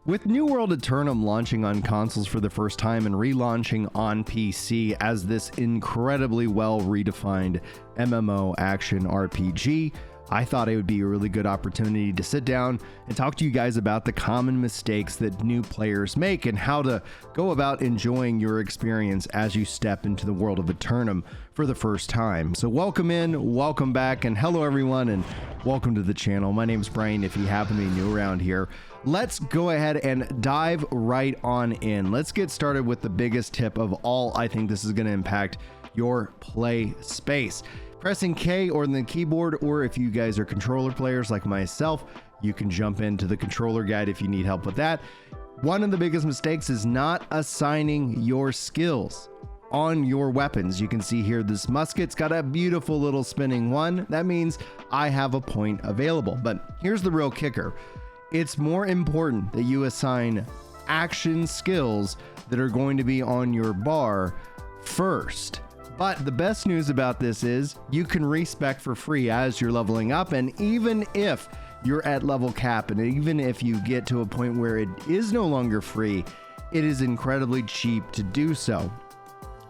With New World Aeternum launching on consoles for the first time and relaunching on PC as this incredibly well redefined MMO action RPG, I thought it would be a really good opportunity to sit down and talk to you guys about the common mistakes that new players make and how to go about enjoying your experience as you step into the world of Aeternum for the first time. So welcome in, welcome back, and hello everyone, and welcome to the channel. My name is Brian if you happen to be new around here. Let's go ahead and dive right on in. Let's get started with the biggest tip of all. I think this is going to impact your play space. Pressing K or the keyboard, or if you guys are controller players like myself, you can jump into the controller guide if you need help with that. One of the biggest mistakes is not assigning your skills on your weapons. You can see here this musket's got a beautiful little spinning one. That means I have a point available. But here's the real kicker. It's more important that you assign action skills that are going to be on your bar first. But the best news about this is you can respec for free as you're leveling up, and even if you're at level cap, and even if you get to a point where it is no longer free, it is incredibly cheap to do so.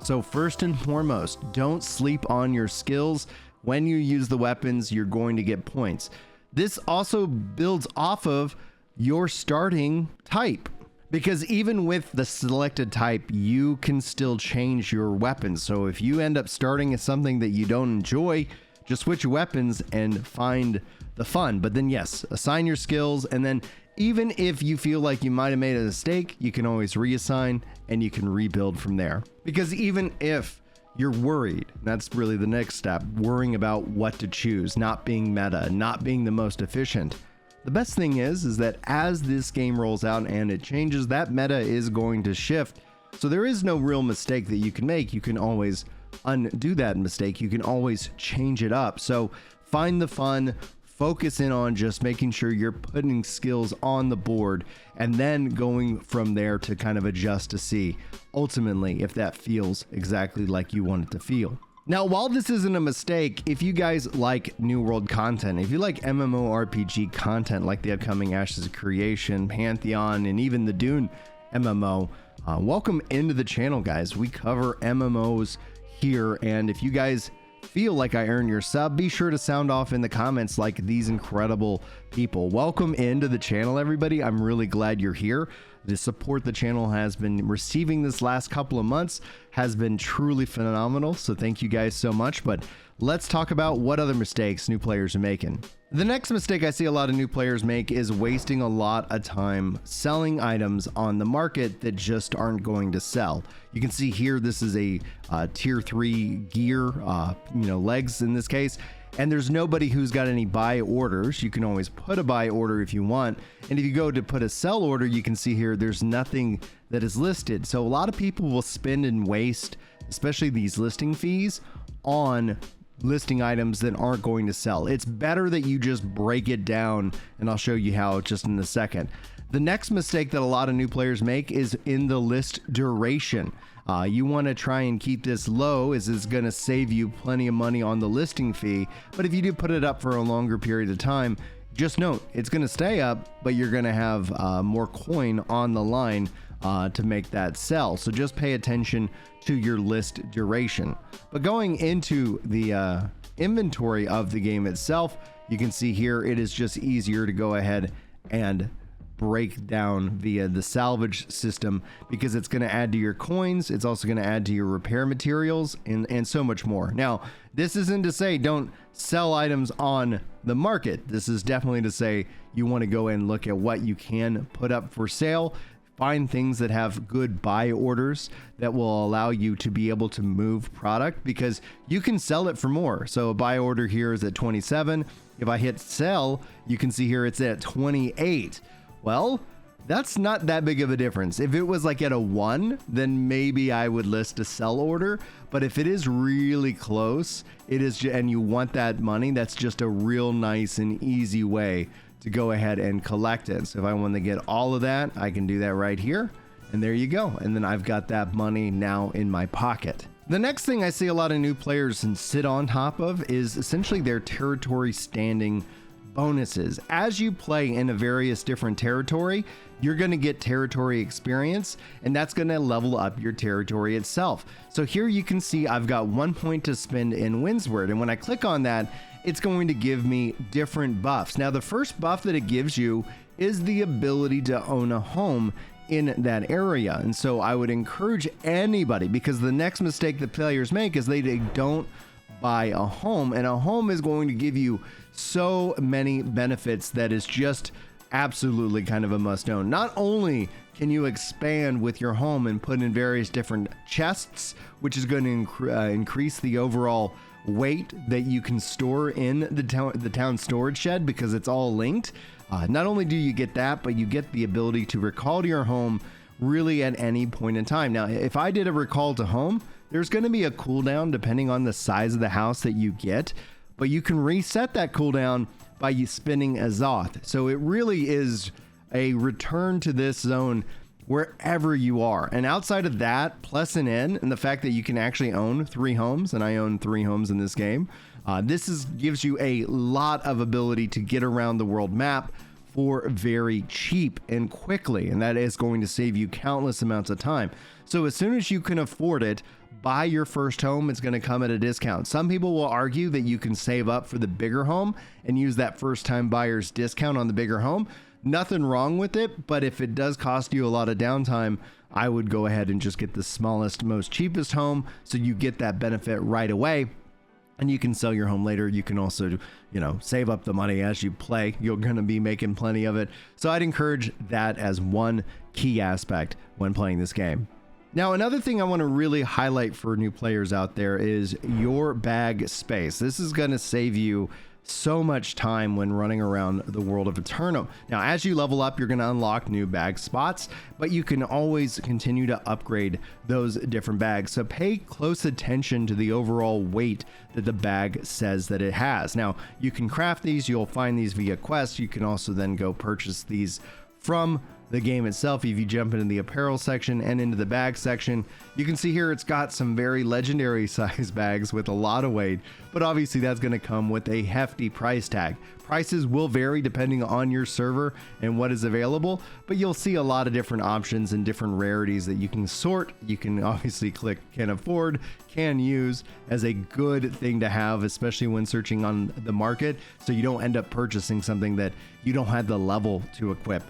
So first and foremost, don't sleep on your skills. When you use the weapons, you're going to get points. This also builds off of your starting type, because even with the selected type, you can still change your weapons. So if you end up starting as something that you don't enjoy, just switch your weapons and find the fun. But then yes, assign your skills, and then even if you feel like you might have made a mistake, you can always reassign and you can rebuild from there. Because even if you're worried, that's really the next step, worrying about what to choose, not being meta, not being the most efficient. The best thing is that as this game rolls out and it changes, that meta is going to shift. So there is no real mistake that you can make. You can always undo that mistake. You can always change it up. So find the fun, focus in on just making sure you're putting skills on the board, and then going from there to kind of adjust to see ultimately if that feels exactly like you want it to feel. Now, while this isn't a mistake, if you guys like New World content, if you like MMORPG content like the upcoming Ashes of Creation, Pantheon, and even the Dune MMO, welcome into the channel, guys. We cover MMOs here, and if you guys feel like I earned your sub, be sure to sound off in the comments like these incredible people. Welcome into the channel, everybody. I'm really glad you're here. The support the channel has been receiving this last couple of months has been truly phenomenal, so thank you guys so much. But let's talk about what other mistakes new players are making. The next mistake I see a lot of new players make is wasting a lot of time selling items on the market that just aren't going to sell. You can see here this is a tier 3 gear, legs in this case, and there's nobody who's got any buy orders. You can always put a buy order if you want, and if you go to put a sell order, you can see here there's nothing that is listed. So a lot of people will spend and waste, especially these listing fees, on listing items that aren't going to sell. It's better that you just break it down, and I'll show you how just in a second. The next mistake that a lot of new players make is in the list duration. You want to try and keep this low, as it's going to save you plenty of money on the listing fee. But if you do put it up for a longer period of time, just note it's going to stay up, but you're going to have more coin on the line to make that sell. So just pay attention to your list duration. But going into the inventory of the game itself, you can see here it is just easier to go ahead and break down via the salvage system, because it's going to add to your coins. It's also going to add to your repair materials and so much more. Now, this isn't to say don't sell items on the market. This is definitely to say you want to go and look at what you can put up for sale. Find things that have good buy orders that will allow you to be able to move product, because you can sell it for more. So a buy order here is at 27. If I hit sell, you can see here it's at 28. Well, that's not that big of a difference. If it was like at a 1, then maybe I would list a sell order. But if it is really close, and you want that money, that's just a real nice and easy way to go ahead and collect it. So if I want to get all of that, I can do that right here. And there you go. And then I've got that money now in my pocket. The next thing I see a lot of new players sit on top of is essentially their territory standing bonuses. As you play in a various different territory, you're going to get territory experience, and that's going to level up your territory itself. So here you can see I've got 1 point to spend in Windsward, and when I click on that, it's going to give me different buffs. Now, the first buff that it gives you is the ability to own a home in that area. And so I would encourage anybody, because the next mistake that players make is they don't buy a home, and a home is going to give you so many benefits that is just absolutely kind of a must own. Not only can you expand with your home and put in various different chests, which is going to increase the overall weight that you can store in the town storage shed because it's all linked. Not only do you get that, but you get the ability to recall to your home really at any point in time. Now, if I did a recall to home, there's going to be a cooldown depending on the size of the house that you get, but you can reset that cooldown by spinning a Zoth. So it really is a return to this zone wherever you are. And outside of that, plus an N, and the fact that you can actually own 3 homes, and I own 3 homes in this game, gives you a lot of ability to get around the world map for very cheap and quickly, and that is going to save you countless amounts of time. So as soon as you can afford it, buy your first home. It's going to come at a discount. Some people will argue that you can save up for the bigger home and use that first time buyer's discount on the bigger home. Nothing wrong with it, but if it does cost you a lot of downtime, I would go ahead and just get the smallest, most cheapest home so you get that benefit right away. And you can sell your home later. You can also, save up the money as you play. You're going to be making plenty of it. So I'd encourage that as one key aspect when playing this game. Now, another thing I want to really highlight for new players out there is your bag space. This is going to save you so much time when running around the world of Aeternum. Now, as you level up, you're going to unlock new bag spots, but you can always continue to upgrade those different bags. So pay close attention to the overall weight that the bag says that it has. Now, you can craft these. You'll find these via quests. You can also then go purchase these from the game itself. If you jump into the apparel section and into the bag section, you can see here it's got some very legendary size bags with a lot of weight, but obviously that's going to come with a hefty price tag. Prices will vary depending on your server and what is available, but you'll see a lot of different options and different rarities that you can sort. You can obviously click can afford, can use as a good thing to have, especially when searching on the market, so you don't end up purchasing something that you don't have the level to equip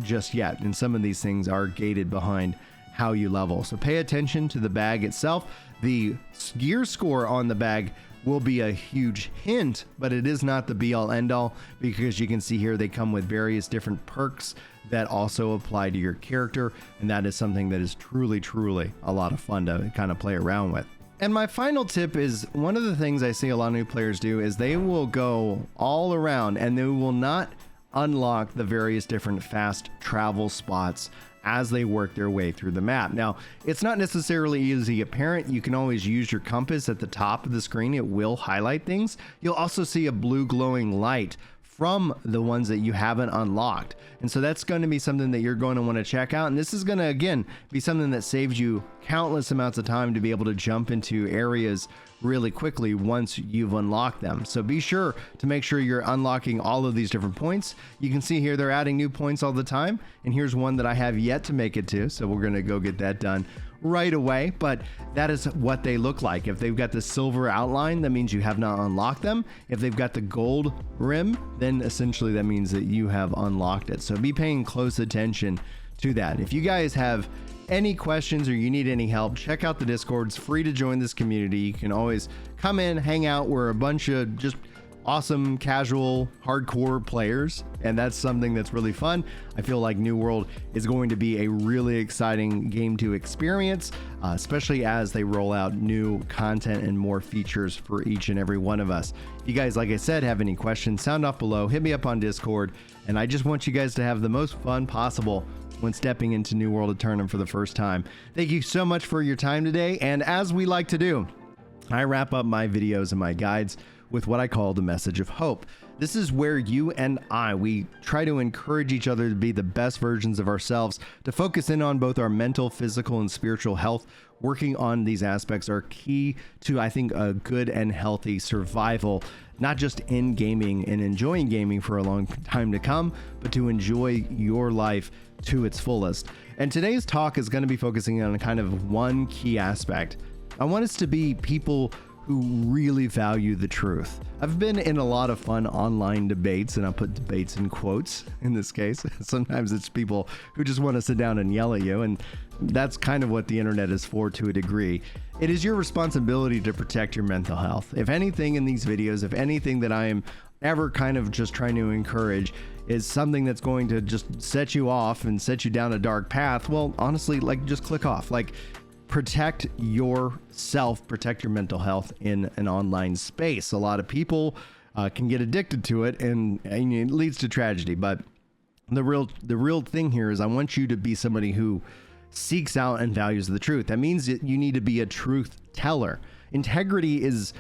just yet. And some of these things are gated behind how you level. So pay attention to the bag itself. The gear score on the bag will be a huge hint, but it is not the be all end all, because you can see here they come with various different perks that also apply to your character. And that is something that is truly a lot of fun to kind of play around with. And my final tip is, one of the things I see a lot of new players do is they will go all around and they will not unlock the various different fast travel spots as they work their way through the map. Now, it's not necessarily easily apparent. You can always use your compass at the top of the screen. It will highlight things. You'll also see a blue glowing light from the ones that you haven't unlocked. And so that's going to be something that you're going to want to check out. And this is going to, again, be something that saves you countless amounts of time to be able to jump into areas really quickly once you've unlocked them. So be sure to make sure you're unlocking all of these different points. You can see here they're adding new points all the time, and here's one that I have yet to make it to, so we're going to go get that done right away. But that is what they look like. If they've got the silver outline, that means you have not unlocked them. If they've got the gold rim, then essentially that means that you have unlocked it. So be paying close attention to that. If you guys have any questions or you need any help, check out the Discord. It's free to join this community. You can always come in, hang out. We're a bunch of just awesome, casual, hardcore players, and that's something that's really fun. I feel like New World is going to be a really exciting game to experience, especially as they roll out new content and more features for each and every one of us. If you guys, like I said, have any questions, sound off below, hit me up on Discord, and I just want you guys to have the most fun possible when stepping into New World Aeternum for the first time. Thank you so much for your time today, and as we like to do, I wrap up my videos and my guides with what I call the message of hope. This is where you and we try to encourage each other to be the best versions of ourselves, to focus in on both our mental, physical, and spiritual health. Working on these aspects are key to, I think, a good and healthy survival, not just in gaming and enjoying gaming for a long time to come, but to enjoy your life to its fullest. And today's talk is going to be focusing on kind of one key aspect. I want us to be people who really value the truth. I've been in a lot of fun online debates, and I'll put debates in quotes in this case. Sometimes it's people who just want to sit down and yell at you, and that's kind of what the internet is for to a degree. It is your responsibility to protect your mental health. If anything in these videos, if anything that I am ever kind of just trying to encourage is something that's going to just set you off and set you down a dark path, well, honestly, like, just click off. Like, protect yourself, protect your mental health in an online space. A lot of people can get addicted to it, and it leads to tragedy. But the real thing here is I want you to be somebody who seeks out and values the truth. That means that you need to be a truth teller. Integrity is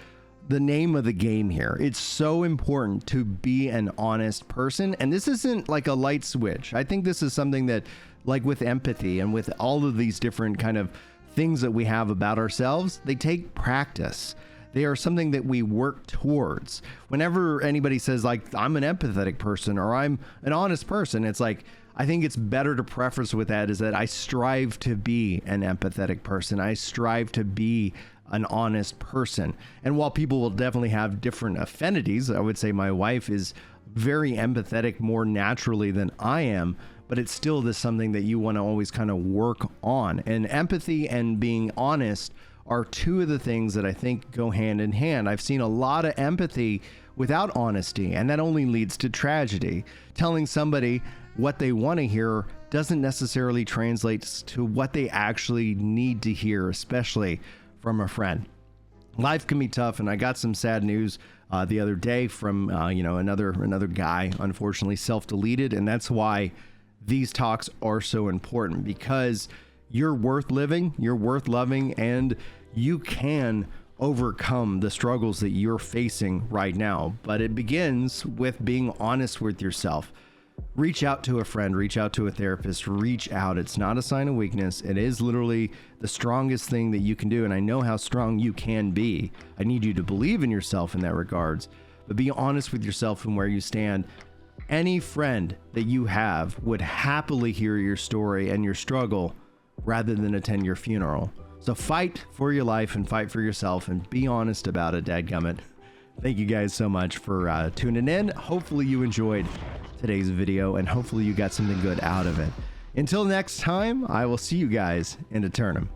the name of the game here. It's so important to be an honest person. And this isn't like a light switch. I think this is something that, like with empathy and with all of these different kind of things that we have about ourselves, they take practice. They are something that we work towards. Whenever anybody says, like, I'm an empathetic person or I'm an honest person, it's like, I think it's better to preface with that is that I strive to be an empathetic person. I strive to be an honest person. And while people will definitely have different affinities, I would say my wife is very empathetic more naturally than I am, but it's still this something that you want to always kind of work on. And empathy and being honest are two of the things that I think go hand in hand. I've seen a lot of empathy without honesty, and that only leads to tragedy. Telling somebody what they want to hear doesn't necessarily translate to what they actually need to hear, especially from a friend. Life can be tough, and I got some sad news the other day from another guy, unfortunately self-deleted, and that's why these talks are so important, because you're worth living, you're worth loving, and you can overcome the struggles that you're facing right now. But it begins with being honest with yourself. Reach out to a friend, reach out to a therapist, reach out. It's not a sign of weakness. It is literally the strongest thing that you can do. And I know how strong you can be. I need you to believe in yourself in that regards, but be honest with yourself and where you stand. Any friend that you have would happily hear your story and your struggle rather than attend your funeral. So fight for your life and fight for yourself and be honest about it, dadgummit. Thank you guys so much for tuning in. Hopefully you enjoyed today's video and hopefully you got something good out of it. Until next time, I will see you guys in Aeternum.